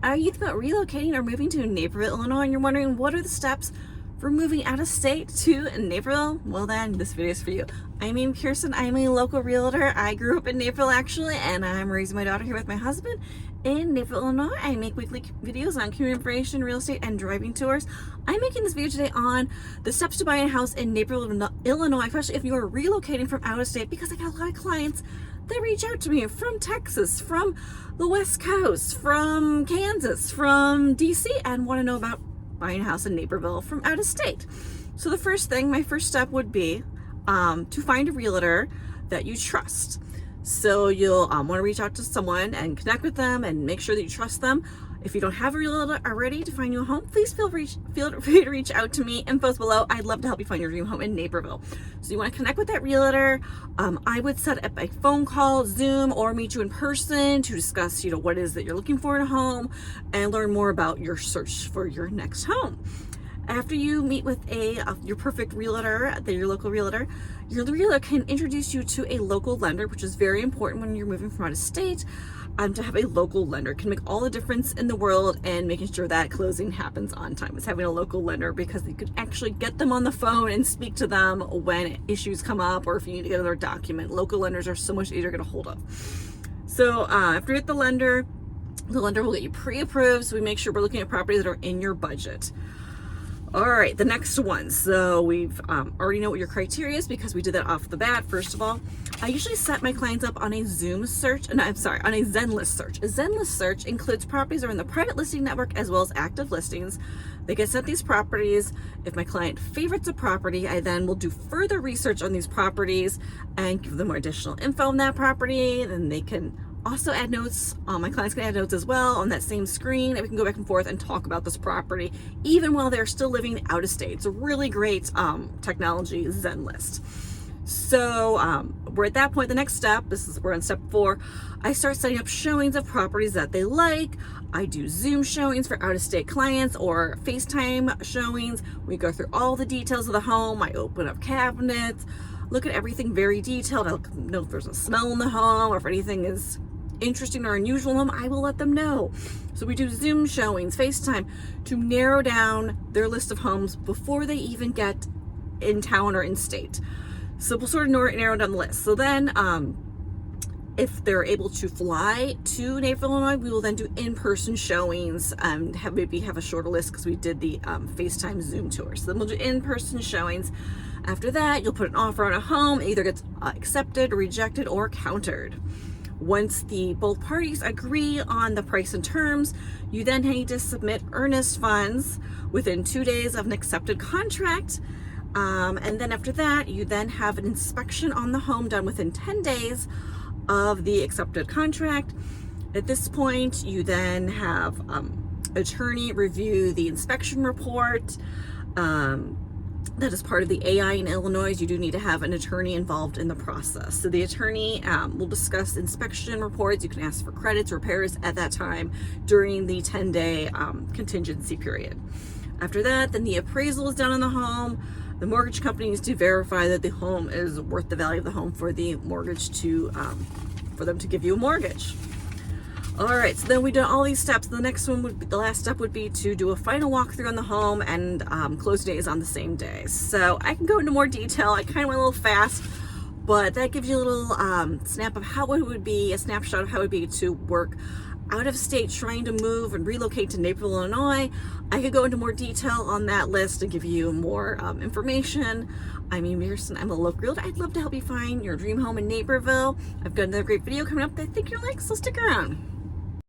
Are you thinking about relocating or moving to Naperville, Illinois, and you're wondering what are the steps for moving out of state to Naperville? Well then, this video is for you. I'm Pearson. I'm a local realtor. I grew up in Naperville actually, and I'm raising my daughter here with my husband in Naperville, Illinois. I make weekly videos on community information, real estate, and driving tours. I'm making this video today on the steps to buy a house in Naperville, Illinois, especially if you're relocating from out of state, because I got a lot of clients that reach out to me from Texas, from the West Coast, from Kansas, from DC, and want to know about buying a house in Naperville from out of state. So the first thing, my first step would be to find a realtor that you trust. So you'll want to reach out to someone and connect with them and make sure that you trust them. If you don't have a realtor already to find you a home, please feel free to reach out to me. Info's below. I'd love to help you find your dream home in Naperville. So you want to connect with that realtor. I would set up a phone call, Zoom, or meet you in person to discuss, what it is that you're looking for in a home and learn more about your search for your next home. After you meet with your perfect realtor, your local realtor, your realtor can introduce you to a local lender, which is very important when you're moving from out of state. To have a local lender can make all the difference in the world, and making sure that closing happens on time is having a local lender, because you can actually get them on the phone and speak to them when issues come up or if you need to get another document. Local lenders are so much easier to get a hold of. So after you get the lender will get you pre-approved, so we make sure we're looking at properties that are in your budget. All right, the next one. So we've already know what your criteria is because we did that off the bat. First of all, I usually set my clients up on a Zoom search, on a Zenlist search. A Zenlist search includes properties that are in the private listing network as well as active listings. They get sent these properties. If my client favorites a property, I then will do further research on these properties and give them more additional info on that property. Then they can also add notes. My clients can add notes as well on that same screen, and we can go back and forth and talk about this property even while they're still living out of state. It's a really great technology, Zenlist. So we're at that point. The next step, we're on step 4. I start setting up showings of properties that they like. I do Zoom showings for out-of-state clients or FaceTime showings. We go through all the details of the home. I open up cabinets, look at everything very detailed. I'll know if there's a smell in the home or if anything is interesting or unusual in them, I will let them know. So we do Zoom showings, FaceTime, to narrow down their list of homes before they even get in town or in state. So we'll sort of narrow down the list. So then if they're able to fly to Naperville, Illinois, we will then do in-person showings and maybe have a shorter list because we did the FaceTime Zoom tour. So then we'll do in-person showings. After that, you'll put an offer on a home. It either gets accepted, rejected, or countered. Once both parties agree on the price and terms, you then need to submit earnest funds within 2 days of an accepted contract. And then after that, you then have an inspection on the home done within 10 days of the accepted contract. At this point, you then have attorney review the inspection report. That is part of the AI in Illinois. You do need to have an attorney involved in the process. So the attorney will discuss inspection reports. You can ask for credits, repairs at that time during the 10-day contingency period. After that, then the appraisal is done on the home. The mortgage company needs to verify that the home is worth the value of the home for the mortgage for them to give you a mortgage. All right, so then we've done all these steps. The next one the last step would be to do a final walkthrough on the home, and close day is on the same day. So I can go into more detail. I kind of went a little fast, but that gives you a little snapshot of how it would be to work out of state trying to move and relocate to Naperville, Illinois. I could go into more detail on that list and give you more information. I'm Pearson. I'm a local realtor. I'd love to help you find your dream home in Naperville. I've got another great video coming up that I think you'll like, so stick around.